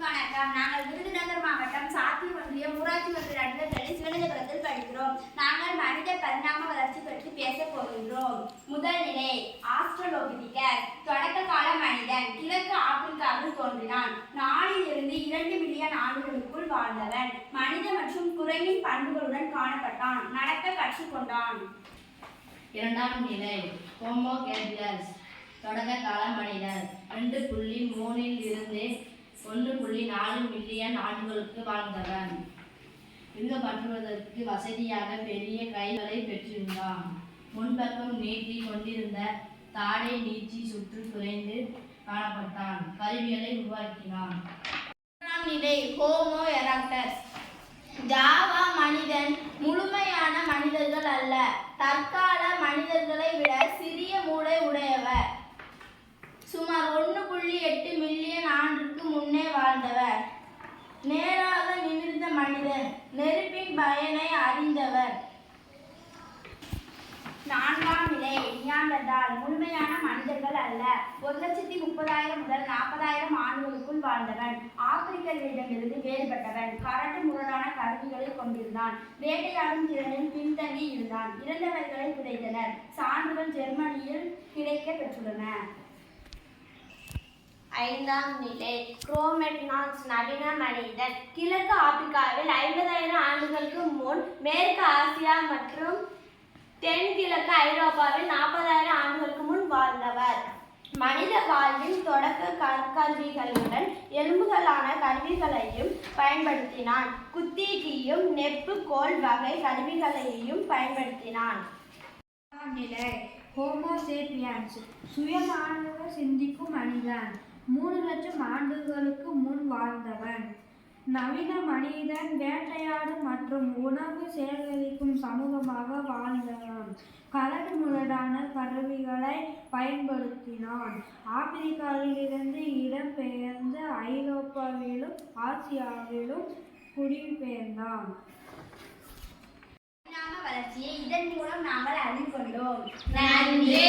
வணக்கம். நாங்கள் விருதுநகர் மாவட்டம் சாத்தி ஒன்றியம் ஊராட்சி ஒன்றிய நடுவர்களில் சிவனகரத்தில் படிக்கிறோம். நாங்கள் மனித பரிணாம வளர்ச்சி பற்றி பேசப் போகின்றோம். முதல் நிலை ஆஸ்ட்ரலோபிதிகஸ். தொடக்க கால மனிதன். கிழக்கு ஆப்பிரிக்காவில் தோன்றினான். 4 இருந்து 2 மில்லியன் ஆண்டுகளுக்குள் வாழ்ந்தவன். மனித மற்றும் குரங்கின் பண்புகளுடன் காணப்பட்டான். நடக்க கற்றுக்கொண்டான். இரண்டாம் நிலை ஹோமோ ஹேபிலஸ். தொடக்க கால மனிதர். 2.3 இருந்து 1.4 மில்லியன் ஆண்டுகளுக்கு வாழ்ந்தவன். இழுபற்றுவதற்கு வசதியாக பெரிய கைகளை பெற்றிருந்தான். முன்பக்கம் நீட்டி கொண்டிருந்த தாடை நீச்சி சுற்று குறைந்து காணப்பட்டான். கருவிகளை உருவாக்கினான். மூன்றாம் நிலை ஹோமோ எரக்டஸ். ஜாவா மனிதன். முழுமையான மனிதர்கள் அல்ல, தற்கால மனிதர்களை விட சிறிய மூளை உடையவர். சுமார் 1.8 மில்லியன் ஆண்டுக்கு முன்னே வாழ்ந்தவர். நேராக நிமிர்ந்த மனிதன். நெருப்பின் பயனை அறிந்தவர். நான்காம் நிலை நியாண்டர்தால். முழுமையான மனிதர்கள் அல்ல, 1,30,000 முதல் 40,000 ஆண்டுகளுக்குள் வாழ்ந்தவன். ஆப்பிரிக்கர்களிடமிருந்து வேறுபட்டவன். கரடு முரடான கருவிகளை கொண்டிருந்தான். வேட்டையாடும் திறனில் பின்தங்கி இருந்தான். இறந்தவர்களை புதைத்தனர். சான்றுகள் ஜெர்மனியில் கிடைக்க பெற்றுள்ளன. ஐந்தாம் நிலை குரோமெட்னான்ஸ். நவீன மனிதன். கிழக்கு ஆப்பிரிக்காவில் 50,000 ஆண்டுகளுக்கு முன், மேற்கு ஆசியா மற்றும் தென்கிழக்கு ஐரோப்பாவில் 40,000 ஆண்டுகளுக்கு முன் வாழ்ந்தவர். மனித வாழ்வின் தொடக்க கற்கருவிகளுடன் எலும்புகளான கருவிகளையும் பயன்படுத்தினான். குத்தீட்டியும் நெப்பு கோல் வகை கருவிகளையும் பயன்படுத்தினான். நிலை ஹோமோ சேப்பியன்ஸ். சுயமாக சிந்திக்கும் மனிதன். 3 லட்சம் ஆண்டுகளுக்கு முன் வாழ்ந்தவன். நவீன மனிதன் வேட்டையாடும் மற்றும் உணவு சேகரிக்கும் சமூகமாக வாழ்ந்தவன். கரடு முரடான கருவிகளை பயன்படுத்தினான். ஆப்பிரிக்காவிலிருந்து இடம்பெயர்ந்து ஐரோப்பாவிலும் ஆசியாவிலும் குடிபெயர்ந்தான். பரிணாம வளர்ச்சியை இதன் மூலம் நாங்கள் அறிந்து கொண்டோம். நன்றி.